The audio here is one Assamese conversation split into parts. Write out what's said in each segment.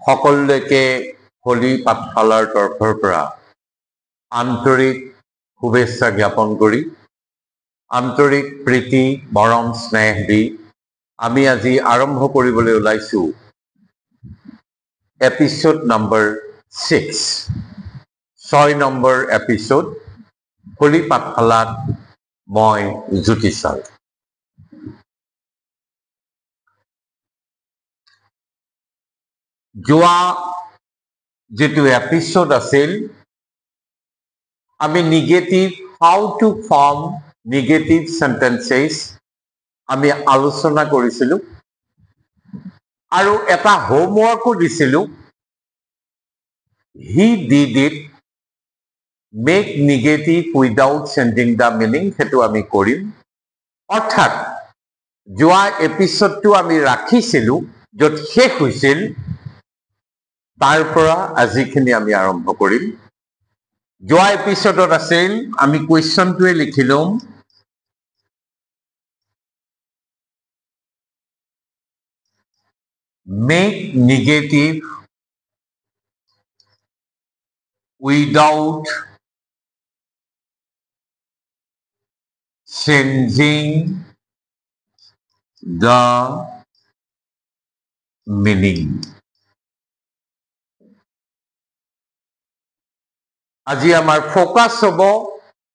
সকলোকে হোলী পাঠশালাৰ তৰফৰ পৰা আন্তৰিক শুভেচ্ছা জ্ঞাপন কৰি আন্তৰিক প্ৰীতি মৰম স্নেহ দি আমি আজি আৰম্ভ কৰিবলৈ ওলাইছো episode number 6 number episode holy পাঠশালাত মই জ্যোতি ছাৰ। যোৱা যেটো এপিসোড আছিল আমি negative how to form negative sentences আমি আলোচনা কৰিছিলো আৰু এটা হোমৱৰ্কো দিছিলো he did it make negative without changing the meaning হেতু আমি কৰিম অৰ্থাৎ যোৱা এপিসোডটো আমি ৰাখিছিলো যত শেষ হৈছিল তাৰ পৰা আজিখিনি আমি আৰম্ভ কৰিম। যোৱা এপিসোডত আছিল আমি কোৱেশ্চনটোৱে লিখিলম make negative without changing the meaning. আজি আমাৰ ফোকাস হ'ব,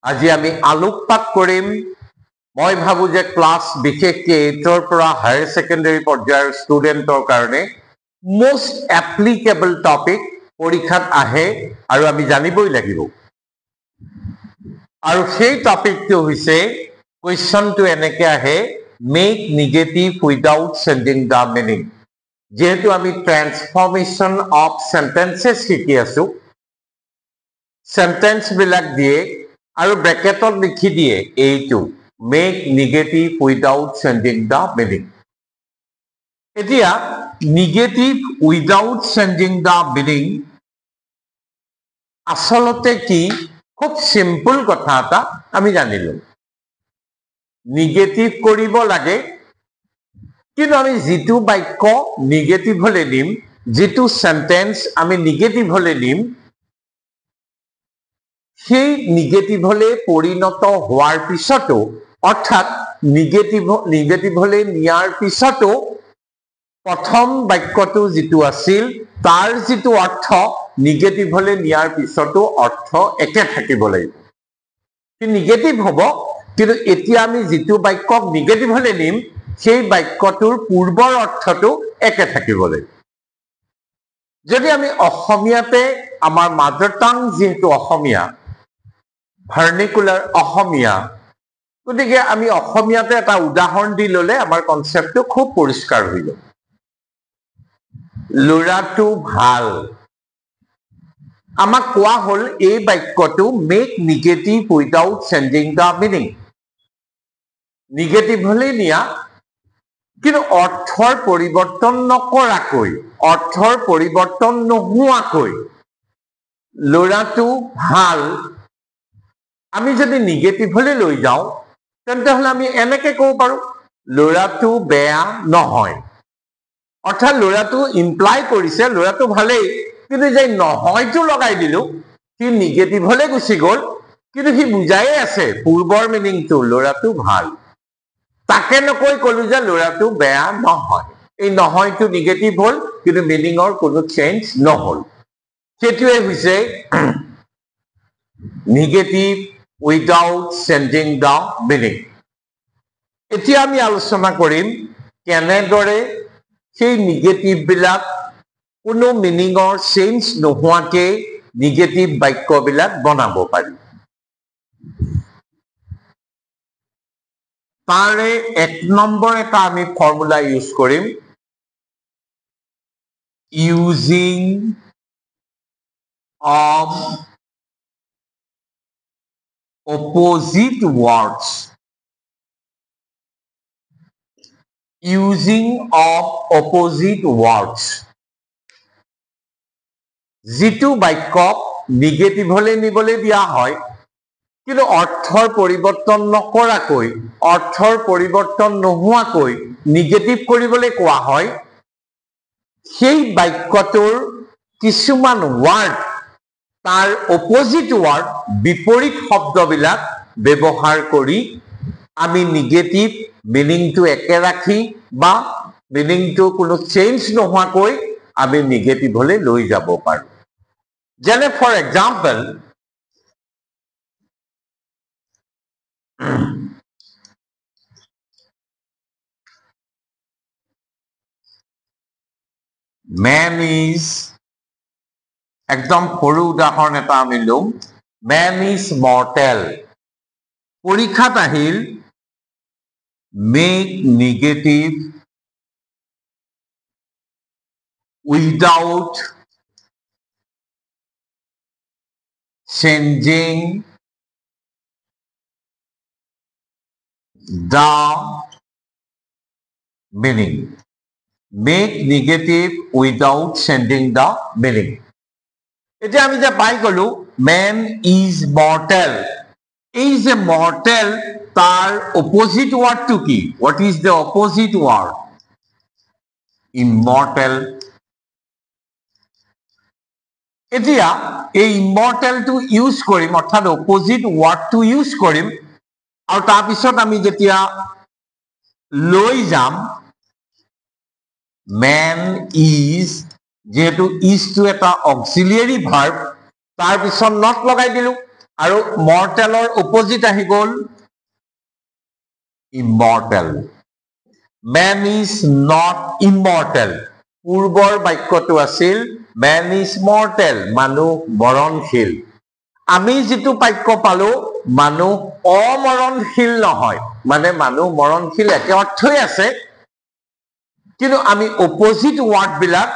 আজি আমি আলোকপাত কৰিম মই ভাবো যে ক্লাস বিশেষকৈ 8ৰ পৰা হায়াৰ সেকেন্ডাৰী পৰ্যায়ৰ ষ্টুডেন্টৰ কাৰণে মোস্ট এপ্লিকেবল টপিক পৰীক্ষাত আহে আৰু আমি জানিবই লাগিব আৰু সেই টপিকটো হৈছে কোৱেশ্চনটো এনেকৈ আহে make negative without changing the meaning. যেহেতু আমি ট্ৰান্সফৰমেশন অফ সেন্টেন্সেস শিকি আছো সেন্টেন্স বিলাক দিয়ে আৰু ব্ৰেকেটত লিখি দিয়ে এইটো make negative without changing the meaning. এতিয়া negative without changing the meaning আসলতে কি খুব সিম্পল কথা এটা আমি জানিলো নিগেটিভ কৰিব লাগে কিন্তু আমি যেটো বাক্য নিগেটিভ হলে নিম যেটো সেন্টেন্স আমি নিগেটিভ হলে নিম সেই নিগেটিভ হলে পরিণত হওয়ার পিছতো অর্থাৎ নিগেটিভ হলে নিয়ার পিছতো প্রথম বাক্যটো যেটো আছিল তার যেটো অর্থ নিগেটিভ হলে নিয়ার পিছতো অর্থ একে থাকিব লাগিব। নিগেটিভ হব কিন্তু এতিয়া আমি যেটো বাক্যক নিগেটিভ হলে নিম সেই বাক্যটোৰ পূৰ্বৰ অৰ্থটো একে থাকিব লাগিব। যদি আমি অসমীয়াতে আমাৰ মাদাৰ টাং যেহেতু অসমীয়া ভাৰ্নিকুলাৰ অসমীয়া গতিকে আমি অসমীয়াতে এটা উদাহৰণ দি ললে আমাৰ কনসেপ্টটো খুব পৰিষ্কাৰ হৈ যাব। লৰাটো ভাল আমাক কোৱা হল এই বাক্যটো make negative without changing the meaning negative হলে নিয়া কিন্তু অৰ্থৰ পৰিৱৰ্তন নকৰাকৈ অৰ্থৰ পৰিৱৰ্তন নোহোৱাকৈ লৰাটো ভাল আমি যদি নিগেটিভ হলে লৈ যাও তেন্তে হলে আমি এনেকে কব পাৰো লৰাটো বেয়া নহয় অৰ্থাৎ লৰাটো ইমপ্লাই কৰিছে লৰাটো ভালেই কিন্তু যে নহয়টো লগাই দিলো সি নিগেটিভ হলে গুছি গল কিন্তু সি বুজাই আছে পূৰ্বৰ মিনিংটো লৰাটো ভাল তাকে নকৈ কলো যে লৰাটো বেয়া নহয় এই নহয়টো নিগেটিভ হল কিন্তু মিনিংৰ কোনো চেঞ্জ নহল সেটোৱে হৈছে negative without changing the meaning. এতিয়া আমি আলোচনা কৰিম কেনেদৰে সেই নিগেটিভ বিলাক কোনো মিনিংৰ চেঞ্জ নোহোৱাকে নিগেটিভ বাক্য বিলাক বনাব পাৰি। তাৰে এক নম্বৰ এটা আমি ফৰ্মুলা ইউজ কৰিম using of opposite words using of opposite words যেটো বাক্য নিগেটিভ হলে নিবলে দিয়া হয় কিন্তু অৰ্থৰ পৰিৱৰ্তন নকৰাকৈ অৰ্থৰ পৰিৱৰ্তন নোহোৱাকৈ নিগেটিভ কৰিবলৈ কোৱা হয় সেই বাক্যটোৰ কিছুমান ওয়াৰ্ড তাৰ অপোজিট ওয়াৰ্ড বিপৰীত শব্দবিলাক ব্যবহাৰ কৰি আমি নেগেটিভ মিনিংটো একে ৰাখি বা মিনিংটো কোনো চেঞ্জ নোহোৱাকৈ আমি নেগেটিভলৈ লৈ যাব পাৰো যেনে ফৰ এক্সাম্পল man is একদম সৰু উদাহৰণ এটা আমি লম man is mortal পৰীক্ষাত আহিল make negative without changing the meaning make negative without changing the meaning এতিয়া আমি যে পাই গলো man is mortal is a mortal তার opposite word to কি what is the opposite word immortal এতিয়া এই immortal to use কৰিম অৰ্থাৎ opposite word to use কৰিম আৰু তাৰ পিছত আমি যেতিয়া লৈ যাম man is যেহেতু is to এটা auxiliary verb তাৰ পিছত not লগাই দিলো আৰু mortalৰ opposite আহি গল immortal man is not immortal পূৰ্বৰ বাক্যটো আছিল man is mortal মানুহ মৰণশীল আমি যেটো বাক্য পালো মানুহ অমৰণশীল নহয় মানে মানুহ মৰণশীল একে অৰ্থই আছে কিন্তু আমি অপোজিট ওয়াৰ্ড বিলাক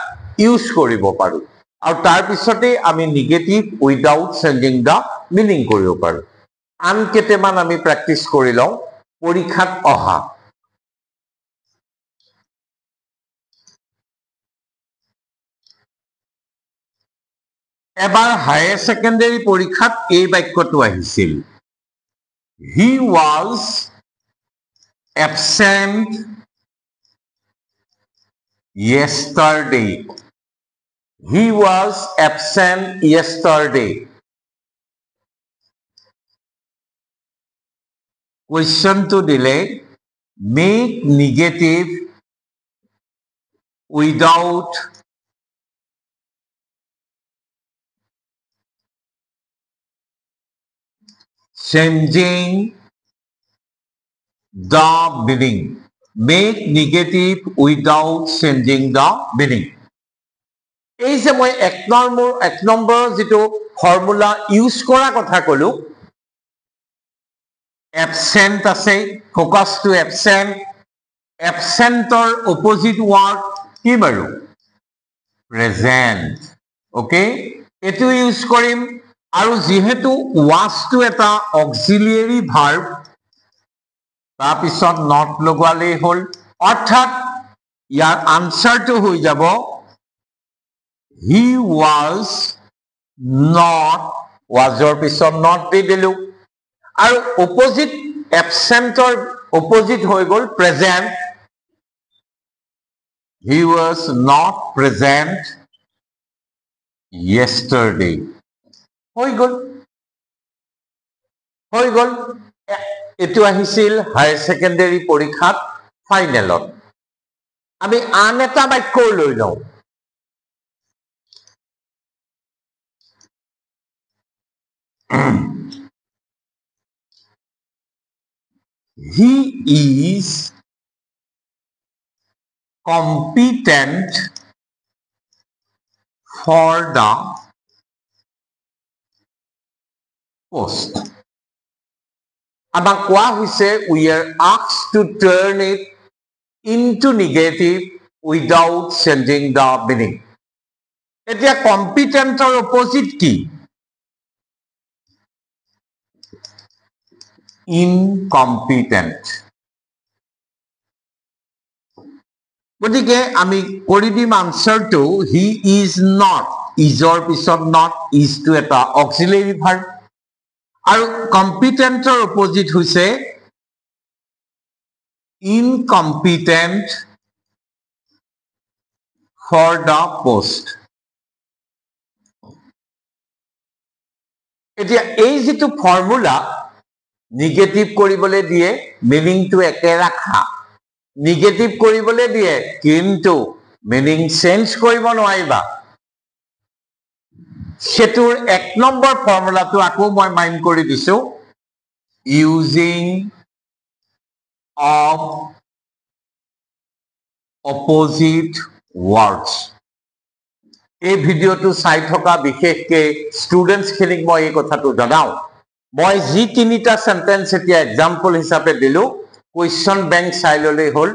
ইউজ কৰিব পাৰো আৰু তাৰ পিছতে আমি negative without changing the meaning কৰিব পাৰো আন কেতেমান আমি প্ৰ্যাকটিস কৰি লওঁ পৰীক্ষাত অহা এবাৰ হায়াৰ সেকেন্ডাৰী পৰীক্ষাত এই বাক্যটো আহিছিল he was absent yesterday he was absent yesterday question to delay make negative without changing the meaning make negative without changing the meaning এই যে মই এক নম্বৰ যেটো ফৰ্মুলা ইউজ কৰা কথা কলো absent আছে focus to absent absentor opposite word কি বাৰু present okay এটো ইউজ কৰিম আৰু যেহেতু was to এটা auxiliary verb তাৰ পিছত not লগোৱালে হল অৰ্থাৎ ইয়াৰ আনসাৰটো হৈ যাব he was not wasৰ পিছত not দি দিলো আৰু opposite absentor opposite হৈ গল present he was not present yesterday হৈ গল এটো আহিছিল হায়াৰ সেকেন্ডাৰী পৰীক্ষাত ফাইনেলত আমি আন এটা বাক্য লৈ লওঁ he is competent for the post আমাক কোৱা হৈছে we are asked to turn it into negative without changing the meaning এতিয়া competentor opposite কি incompetent গতিকে আমি কৰি দিম আনসাৰটো he is not isৰ পিছত not is to এটা auxiliary verb আৰু competentor opposite হৈছে incompetent for the post. এতিয়া এই যেটো ফর্মুলা নিগেটিভ কৰিবলৈ দিয়ে মিনিংটো একে ৰাখা নিগেটিভ কৰিবলৈ দিয়ে কিন্তু মিনিং চেঞ্জ কৰিব নোৱাৰিবা সেতুৰ এক নম্বৰ ফৰ্মুলাটো আকৌ মই মাইন্ড কৰি দিছো ইউজিং of opposite words. এই ভিডিওটো চাই থকা বিশেষকে স্টুডেন্টস খিনিক মই এই কথাটো জনাও মই যি তিনিটা সেন্টেন্স এতিয়া এক্সাম্পল হিচাপে দিলো কোৱেশ্চন বেংক চাই ললে হল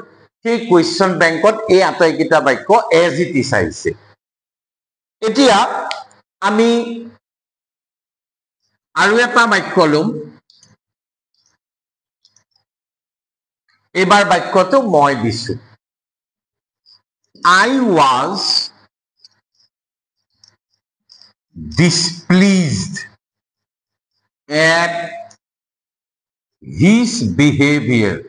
সেই কোৱেশ্চন বেংকত এই আটাইকেইটা বাক্য এজ ইট ইজ আহিছে এতিয়া আমি আৰু এটা বাক্য লম এবাৰ বাক্যটো মই দিছো I was displeased at his behavior.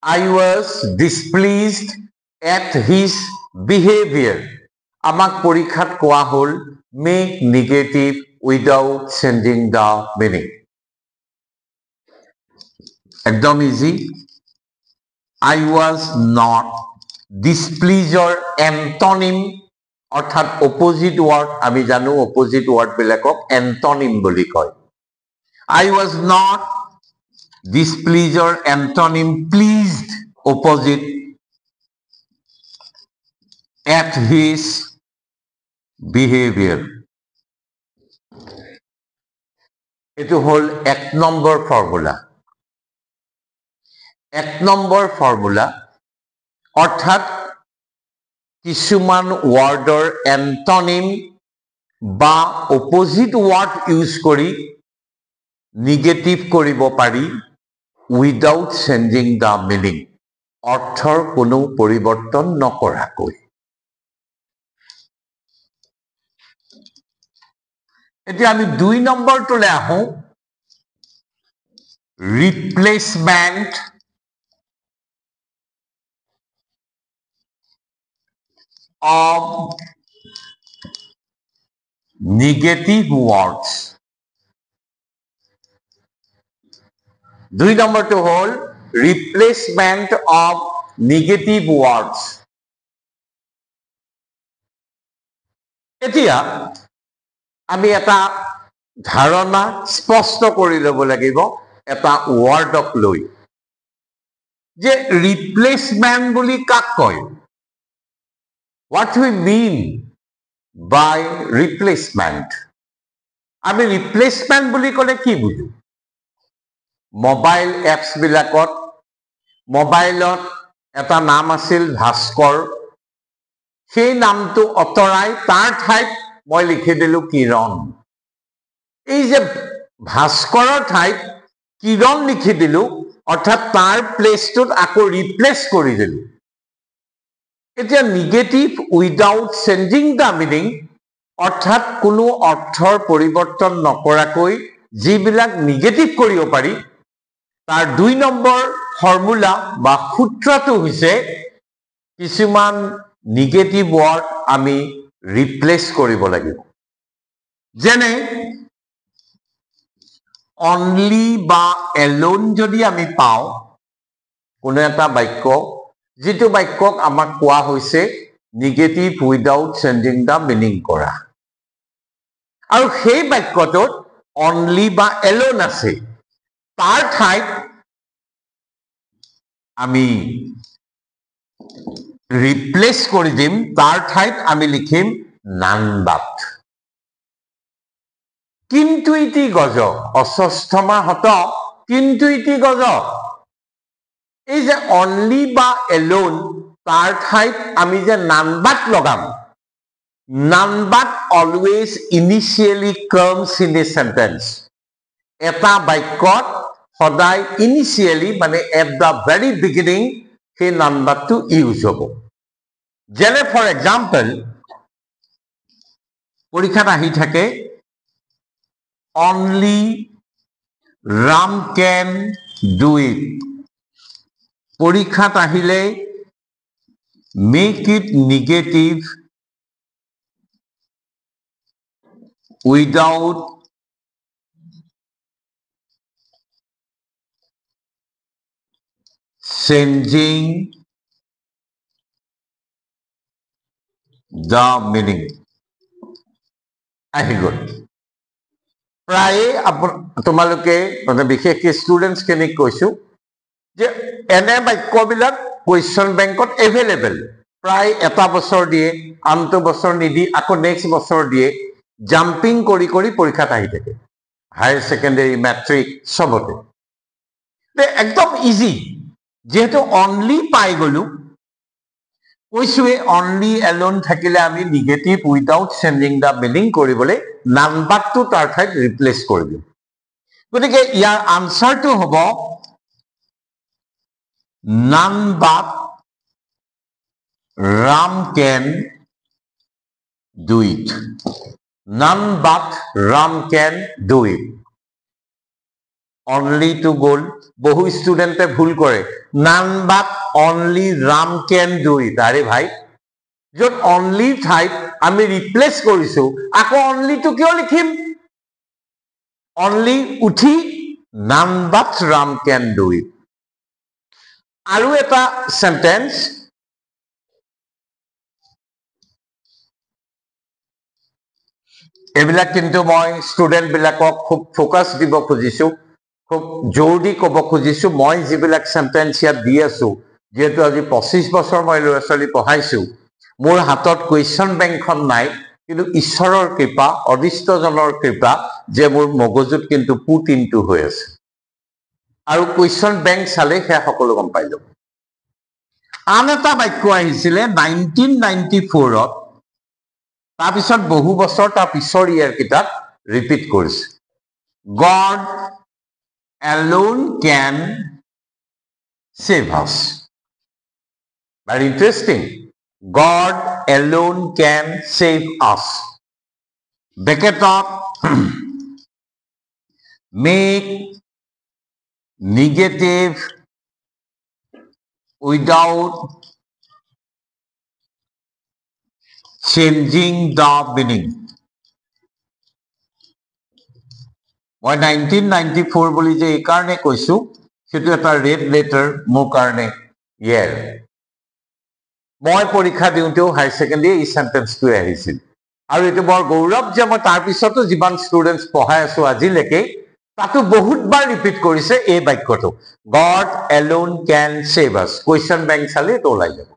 I was displeased at his behavior. Amak porikhat koa hol make negative without changing the meaning. Ekdom easy. I was not displeasure antonym অর্থাৎ opposite word আমি জানো opposite word বিলাকক antonym বুলি কয় I was not displeasure antonym pleased opposite at his behavior এটো হল এক নম্বৰ ফৰ্মুলা এক নম্বৰ ফৰ্মুলা অৰ্থাৎ কিছুমান ওয়াৰ্ডৰ এন্টনিম বা অপোজিট ওয়াৰ্ড ইউজ কৰি নিগেটিভ কৰিব পাৰি উইদাউট চেঞ্জিং দা মিনিং অৰ্থৰ কোনো পৰিৱৰ্তন নকৰাকৈ এতিয়া আমি দুই নম্বৰটোলৈ আহো ৰিপ্লেসমেন্ট of negative words. দুই নম্বৰটো হল replacement of negative words. এতিয়া আমি এটা ধাৰণা স্পষ্ট কৰি ল'ব লাগিব এটা ওয়াৰ্ডক লৈ যে replacement বুলি কাক কয় What we mean by replacement? আমি replacement বুলি ক'লে কি বুজো? মোবাইল এপছ বিলাকত মোবাইলত এটা নাম আছিল ভাস্কৰ সেই নামটো অতৰাই তাৰ ঠাইত মই লিখি দিলো কিৰণ এই যে ভাস্কৰৰ ঠাইত কিৰণ লিখি দিলো অৰ্থাৎ তাৰ প্লেসটোত আকৌ ৰিপ্লেস কৰি দিলো এতিয়া negative without changing the meaning অৰ্থাৎ কোনো অৰ্থৰ পৰিৱৰ্তন নকৰাকৈ যিবিলাক নিগেটিভ কৰিব পাৰি তাৰ দুই নম্বৰ ফৰ্মুলা বা সূত্ৰটো হৈছে কিছুমান নিগেটিভ ওয়াৰ্ড আমি ৰিপ্লেস কৰিব লাগিব যেনে অনলি বা এলোন যদি আমি পাও কোনো এটা বাক্য যেটো বাক্যক আমাক কোৱা হৈছে negative without changing the meaning কৰা আৰু সেই বাক্যটোত অনলি বা এলোন আছে তাৰ ঠাইত আমি ৰিপ্লেস কৰি দিম তাৰ ঠাইত আমি লিখিম none but কিন্তু ইতি গজ অষষ্ঠমা হত কিন্তু ইতি গজ এই যে অনলি বা এলোন তাৰ ঠাইত আমি যে none but লগাম none but always initially comes in a sentence এটা বাক্যত সদায় initially মানে at the very beginning সেই none but to use হব যেনে ফর এক্সাম্পল পরীক্ষাত আহি থাকে only Ram can do it পরীক্ষাত আহিলে make it negative without changing the meaning. আহি গ'ল প্ৰায়ে তোমালোকে মানে বিশেষকৈ ষ্টুডেণ্টছখিনিক কৈছোঁ যে এনে বাক্যবিলাক কুৱেশ্যন বেংকত এভেইলেবল প্ৰায় এটা বছৰ দিয়ে আনটো বছৰ নিদি আকৌ নেক্সট বছৰ দিয়ে জাম্পিং কৰি কৰি পৰীক্ষাত আহি থাকে হায়াৰ ছেকেণ্ডেৰী মেট্ৰিক চবতে একদম ইজি যেহেতু অনলি পাই গ'লোঁ কৈছোৱে অনলি এলোন থাকিলে আমি negative without changing the meaning কৰিবলৈ নাম্বাৰটো তাৰ ঠাইত ৰিপ্লেচ কৰি দিম গতিকে ইয়াৰ আনচাৰটো হ'ব none but Ram can do it. None but Ram can do it. Only to goal. বহু স্টুডেন্টে ভুল কৰে none but only Ram can do it. আৰে ভাই য'ত only ঠাইত আমি ৰিপ্লেচ কৰিছো আকৌ only to কিয় লিখিম only উঠি none but Ram can do it. আৰু এটা সেন্টেন্স এইবিলাক কিন্তু মই ষ্টুডেন্ট বিলাকক খুব ফোকাস দিব খুজিছো খুব জোৰ দি ক'ব খুজিছো মই যিবিলাক সেন্টেন্স ইয়াত দি আছো যেহেতু আজি 25 বছৰ মই ল'ৰা ছোৱালী পঢ়াইছো মোৰ হাতত কুৱেশ্যন বেংকখন নাই কিন্তু ঈশ্বৰৰ কৃপা অদিষ্টজনৰ কৃপা যে মোৰ মগজুত কিন্তু পুট ইনটু হৈ আছে আৰু কুৱেশ্যন বেংক চালে সেয়া সকলো গম পাই যাব আন এটা বাক্য আহিছিলে 1994ত তাৰপিছত বহু বছৰ তাৰ পিছৰ ইয়াৰ কিতাপ ৰিপিট কৰিছে God alone can save us. Very interesting. God alone can save us. Bracket up. Make negative without changing the meaning. মই 1994 বুলি যে এই কাৰণে কৈছো সেটো এটা ৰেড লেটাৰ মোৰ কাৰণে ইয়াৰ মই পৰীক্ষা দিওঁতেও হাই সেকেন্ডাৰী এই সেন্টেন্সটো আহিছিল আৰু এটো বৰ গৌৰৱ যে মই তাৰ পিছতো যিমান ষ্টুডেন্টছ পঢ়াই আছো আজিলৈকে তাতো বহুতবাৰ ৰিপিট কৰিছে এই বাক্যটো God alone can save us question bank চালে তো ওলাই যাব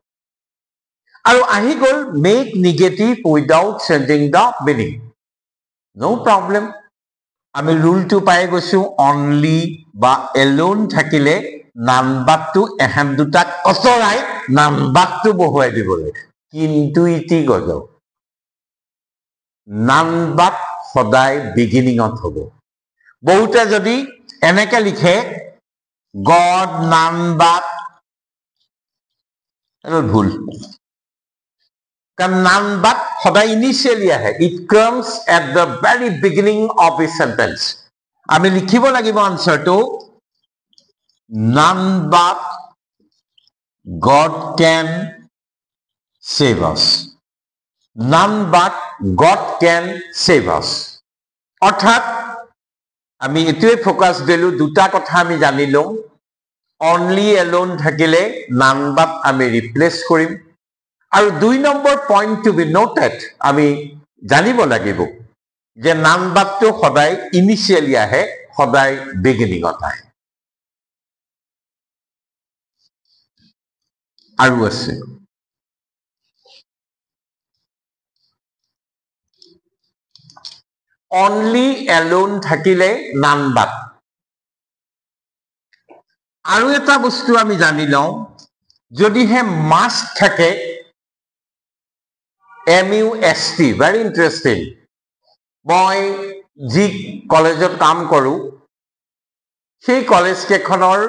আৰু আহি গ'ল make negative without changing the meaning no problem আমি ৰুলটো পাই গৈছো অনলি বা এলোন থাকিলে নাম্বাৰটো এহেম দুটাক অতৰাই নাম্বাৰটো বহুৱাই দিবলৈ কিন্তু ইতি গজব নাম্বাৰ সদায় বিগিনিঙত হ'ব বহুতে যদি এনেকে লিখে গড নাম্বাৰ এটো ভুল কারণ নাম্বার সদায় ইনিশিয়ালি আহে it comes at the very beginning of a sentence আমি লিখিব লাগিব আনসারটো none but God can save us none but God can save us অর্থাৎ আমি এটোৱে ফোকাস দিলো দুটা কথা আমি জানিলো অনলি এলোন থাকিলে none but আমি রিপ্লেস কৰিম আৰু দুই number point to be noted আমি জানিব লাগিব যে নাম্বাৰটো সদায় ইনিশিয়ালি আহে সদায় বিগিনিঙত আহে আৰু আছে অনলি এলোন থাকিলে নাম্বাৰ আৰু এটা বস্তু আমি জানি লওঁ যদিহে মাস্ট থাকে MUST very interesting মই যি কলেজত কাম কৰো সেই কলেজ কেখনৰ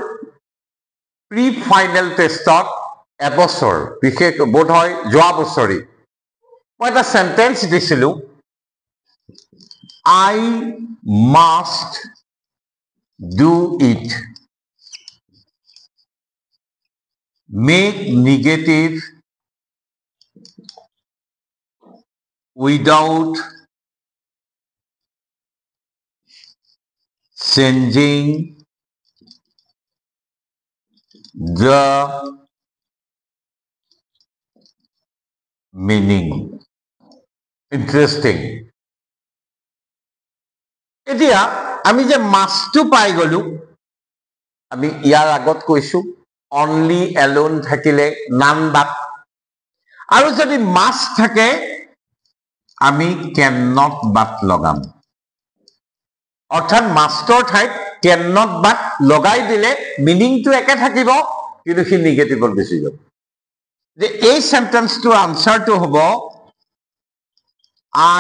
প্ৰি ফাইনেল টেষ্টত এবছৰ বিশেষ বোধ হয় যোৱা বছৰি মই এটা সেন্টেন্স দিছিলো I must do it make negative without changing the meaning. Interesting. এতিয়া আমি যে মাছটো পাই গলো আমি ইয়াৰ আগত কৈছো only alone থাকিলে none but আৰু যদি মাছ থাকে আমি cannot but লগাম অৰ্থাৎ মাছৰ ঠাইত cannot but লগাই দিলে মিনিংটো একে থাকিব কিন্তু সি নেগেটিভত গুচি যাব যে এই সেন্টেন্সটোৰ আনসাৰটো হ'ব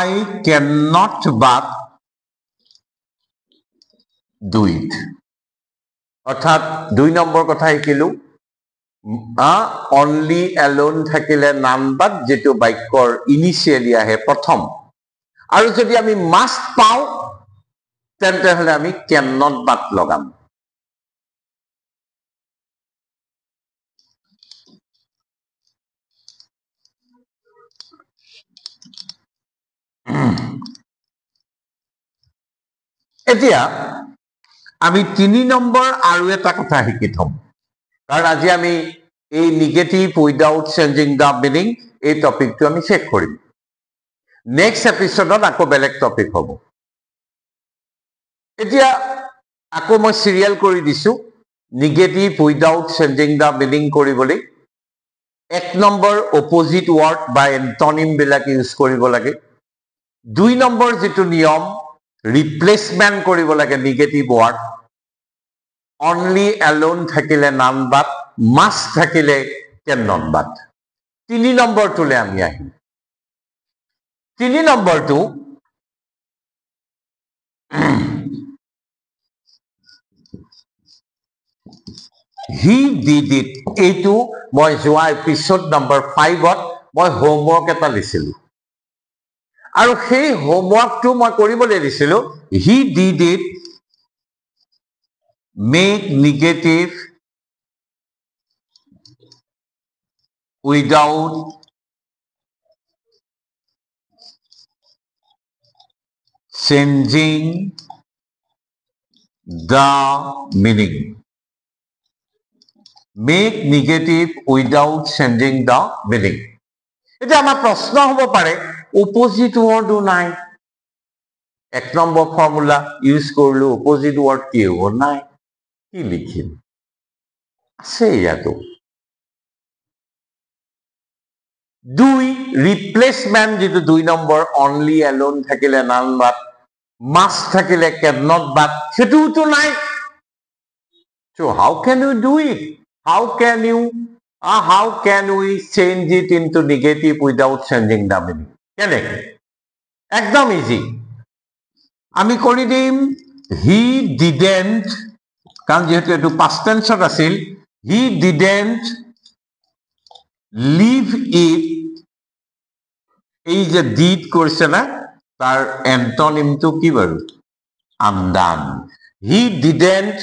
I cannot but do it. অৰ্থাৎ 2 নম্বৰ কথা শিকিলো only alone থাকিলে none but যেটো বাক্যৰ ইনিশিয়ালি আহে প্ৰথম আৰু যদি আমি must পাও তেন্তে হলে আমি cannot but লগাম এতিয়া আমি 3 নম্বৰ আৰু এটা কথা শিকি থম কাৰণ আজি আমি এই negative without changing the meaning এই টপিকটো আমি চেক কৰিম নেক্সট এপিসোডত আকৌ বেলেগ টপিক হ'ব এতিয়া আকৌ মই সিৰিয়াল কৰি দিছো negative without changing the meaning কৰিবলৈ 1 নম্বৰ অপোজিট ওয়াৰ্ড বা এন্টনিম বিলাক ইউজ কৰিব লাগে 2 নম্বৰ যেটো নিয়ম ৰিপ্লেসমেন্ট কৰিব লাগে নেগেটিভ ওয়ার্ড only alone থাকিলে none but must থাকিলে cannot but 3 নম্বৰটোলে আমি আহিম 3 নম্বৰটো he did it এইটো মই যোৱা এপিসোড নম্বৰ 5 ত মই হোমৱৰ্ক এটা লিখিলো আৰু সেই হোমৱৰ্কটো মই কৰিবলৈ দিছিলো he did it make negative without changing the meaning make negative without changing the meaning এটা আমাৰ প্ৰশ্ন হ'ব পাৰে opposite word নাই 1 নম্বৰ ফৰ্মুলা ইউজ কৰিলো opposite word কি হ'ব নাই কি লিখিম আছে ইয়াতো 2 রিপ্লেসমেন্ট যেটো 2 নম্বৰ only alone থাকিলে none but must থাকিলে cannot but সেটোটো নাই so how can you do it how can we change it into negative without changing the meaning কেনেকে একদম ইজি আমি কৰি দিম he didn't কারণ যেহেতু এটো past tense আছিল he didn't leave it এই যে did কৰিছে না তাৰ এন্টোনিমটো কি বাৰু undone he didn't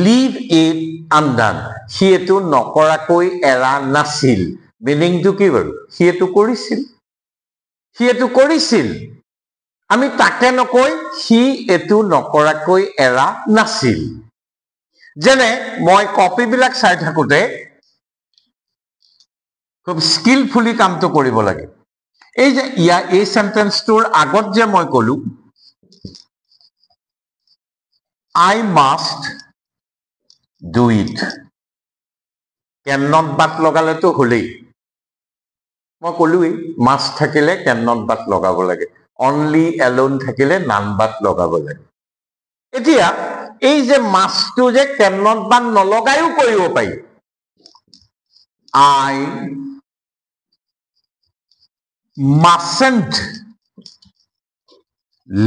leave it undone সি এটো নকৰাকৈ এৰা নাছিল মিনিংটো কি বাৰু সি এটো কৰিছিল আমি তাকে নকৈ সি এটো নকৰাকৈ এৰা নাছিল যেনে মই কপি বিলাক চাই থাকোতে খুব স্কিলফুলি কামটো কৰিব লাগে এই যে এই সেন্টেন্সটোৰ আগত যে মই কলো I must do it cannot but লগালে তো হলেই মই কলোই must থাকিলে cannot but লগাব লাগে only alone থাকিলে none but লগাব লাগে এতিয়া এই যে must টো যে cannot but নলগায়ও কৰিব পাৰি I mustn't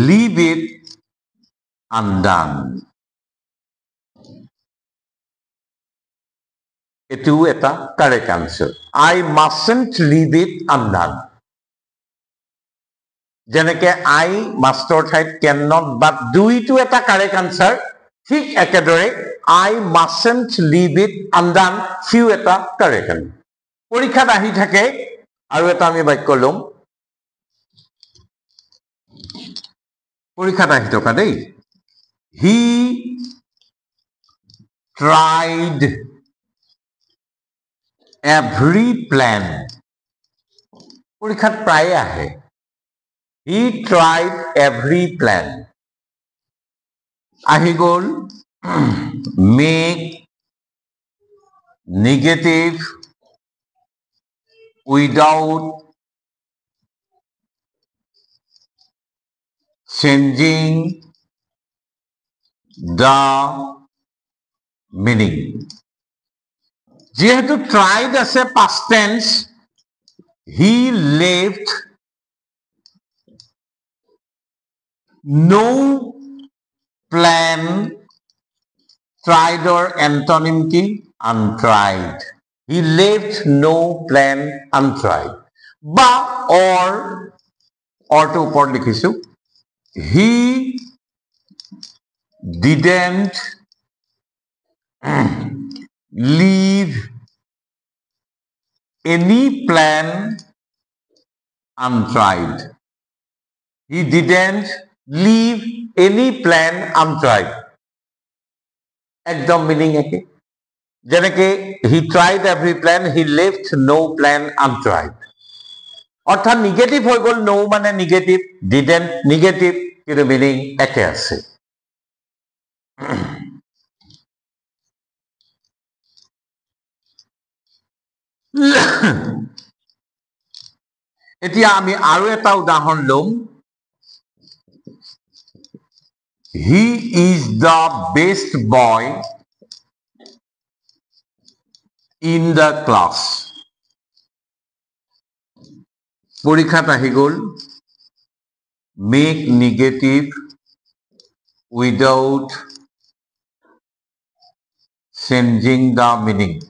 leave it undone এটো এটা correct answer I mustn't leave it undone যেনেকে I মাষ্টৰ ঠাইত cannot but do it এটা কাৰেক্ট আনসাৰ ঠিক একেদৰে I mustn't leave it undone সিও এটা কাৰেক্ট পৰীক্ষাত আহি থাকে আৰু এটা আমি বাক্য লম পৰীক্ষাত আহি থকা দেই হি tried every plan পৰীক্ষাত প্ৰায়ে আহে he tried every plan আহি গ'ল make negative without changing the meaning যেহেতু tried আছে past tense he left no plan tried or antonym ki untried he left no plan untried ba or to upor likhisu he didn't leave any plan untried he didn't leave any plan untried ekdom meaning eke jeneke he tried every plan he left no plan untried অর্থাৎ নেগেটিভ হৈ গ'ল no মানে নেগেটিভ didn't নেগেটিভ কিন্তু মিনিং একে আছে এতিয়া আমি আৰু এটা উদাহৰণ লম he is the best boy in the class পৰীক্ষাত আহি গ'ল make negative without changing the meaning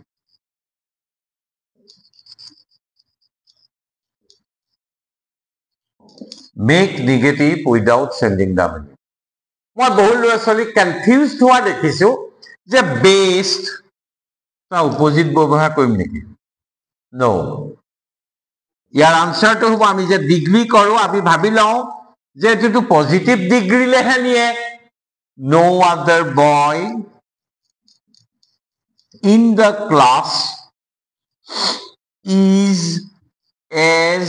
make negative without changing the meaning মই বহু ল'ৰা ছোৱালী কনফিউজড হোৱা দেখিছো যে বেষ্ট তাৰ অপোজিট ব্যৱহাৰ কৰিম নেকি নো ইয়াৰ আনসাৰটো হ'ব আমি যে ডিগ্ৰী কৰো আমি ভাবি লওঁ যে এটো পজিটিভ ডিগ্ৰীলেহে নিয়ে no other boy in the class is as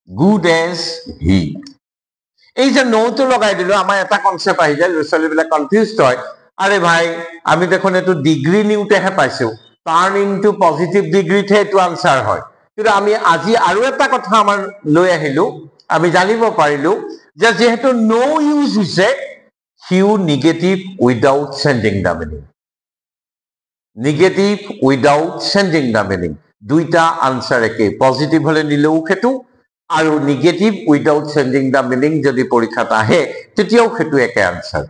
good as he এই যে নোটো লগাই দিলো আমাৰ এটা কনসেপ্ট আহি যায় ল'ৰা ছোৱালীবিলাক কনফিউজড হয় আৰে ভাই আমি দেখোন এটো ডিগ্ৰী নিউটেহে পাইছো টাৰ্ন ইনটু পজিটিভ ডিগ্ৰীতে এটো আনসাৰ হয় কিন্তু আমি আজি আৰু এটা কথা আমাৰ লৈ আহিলো আমি জানিব পাৰিলো যে যেহেতু নো ইউজ হৈছে হিউ negative without changing the meaning negative without changing the meaning দুইটা আনসাৰ একে পজিটিভ হলে নিলেও খেতু আৰু negative without changing the meaning যদি পৰীক্ষাত আহে তেতিয়াও খেতু একে আনসাৰ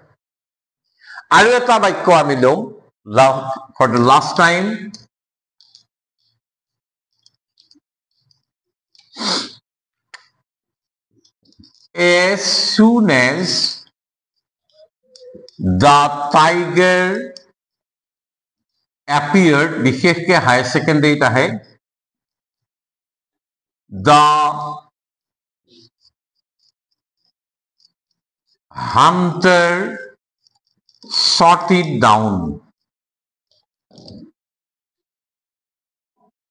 আৰু এটা বাক্য আমি লম for the last time as soon as the tiger appeared বিশেষকে হায়ার সেকেন্ডারিত আহে the hunter shot it down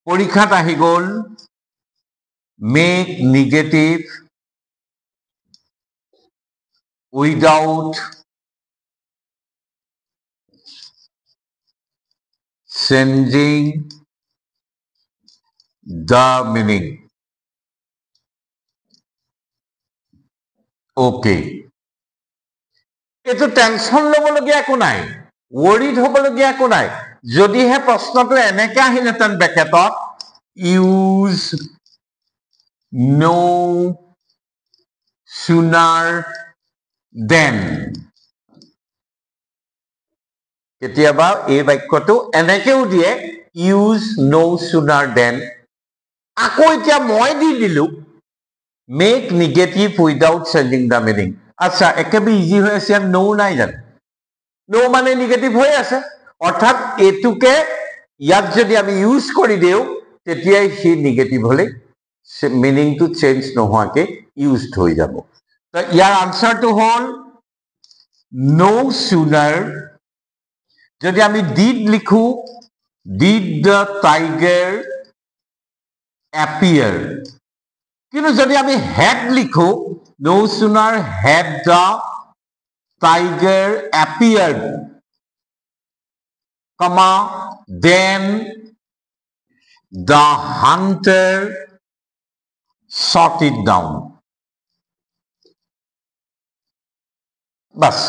পরীক্ষাত আহি গল make negative without changing the meaning okay এটো টেনশন লবলগীয়া একো নাই worried হবলগীয়া একো নাই যদিহে প্ৰশ্নটো এনেকা আহিলেতেন ব্ৰেকেটত use no sooner than কেতিয়াবা এই বাক্যটো এনেকেও দিয়ে use no sooner than আকৌ এতিয়া মই দি দিলো make negative without changing the meaning আচ্ছা একেবাৰে ইজি হৈ আছে নো নাই জানো নো মানে নেগেটিভ হৈ আছে অৰ্থাৎ এটুকে ইয়াত যদি আমি ইউজ কৰি দিও তেতিয়াই সি নেগেটিভ হলে মিনিংটো চেঞ্জ নোহোৱাকে ইউজড হৈ যাব তো ইয়াৰ আনসাৰটো হল no sooner যদি আমি did লিখো did the tiger appear কিন্তু যদি আমি had লিখো no sooner had the tiger appeared comma then the hunter shot it down bas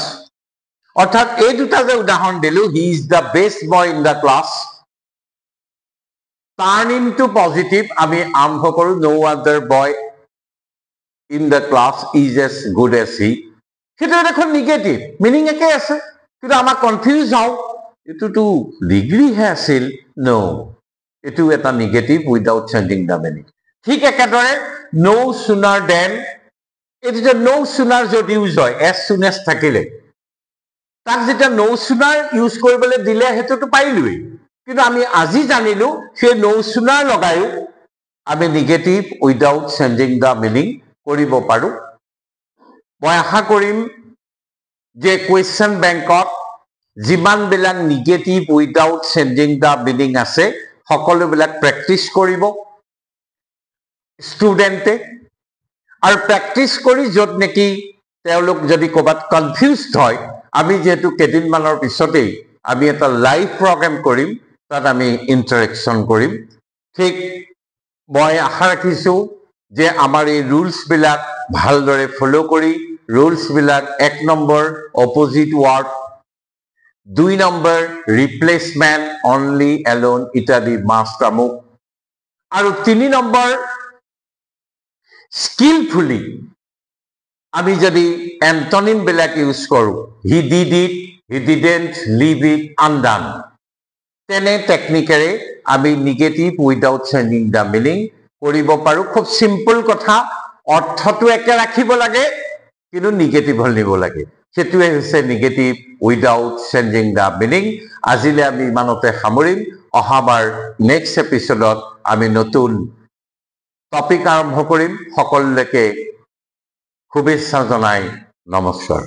অর্থাৎ এই দুটা যে উদাহরণ দিলো he is the best boy in the class turn into positive আমি আরম্ভ কৰো no other boy in the class is as good as he সেটা দেখো নেগেটিভ মিনিং একে আছে কিন্তু আমাৰ কনফিউজ হও এটো তো ডিগ্ৰী হে আছিল নো এটো এটা negative without changing the meaning ঠিক একেদৰে no sooner than এটো যে no sooner যদি ইউজ হয় as soon as থাকিলে তাক যেটা no sooner ইউজ কৰিবলৈ দিলে হেতুটো পাইলুই কিন্তু আমি আজি জানিলো সে no sooner লগায়ো আমি negative without changing the meaning কৰিব পাৰো মই আশা কৰিম যে কোৱেশ্চন বেংকত যিমান বিলাক negative without changing the meaning আছে সকলো বিলাক প্ৰেক্টিস কৰিব ষ্টুডেন্টে আৰু প্ৰেক্টিস কৰি যত নেকি তেওঁলোক যদি কবাত কনফিউজড হয় আমি যেহেতু কেদিনমানৰ পিছতেই আমি এটা লাইভ প্ৰগ্ৰাম কৰিম তাত আমি ইন্টাৰেকশন কৰিম ঠিক মই আশা ৰাখিছো যে আমাৰ এই ৰুলস বিলাক ভালদৰে ফলো কৰি ৰুলস বিলাক 1 number opposite word 2 number replacement only alone ইত্যাদি মাস্ট আমুক আৰু 3 নম্বৰ skillfully আমি যদি অ্যান্টোনিম বিলাক ইউজ কৰো he did it he didn't leave it undone তেনে টেকনিকেৰে আমি negative without changing the meaning কৰিব পাৰো খুব সিম্পল কথা অৰ্থটো একে ৰাখিব লাগে কিন্তু নেগেটিভ হল নিব লাগে সেটোৱে হৈছে negative without changing the meaning আজিলে আমি মানতে সামৰিম অহাবাৰ নেক্সট এপিসোডত আমি নতুন টপিক আৰম্ভ কৰিম সকলোকে শুভেচ্ছা জনাই নমস্কাৰ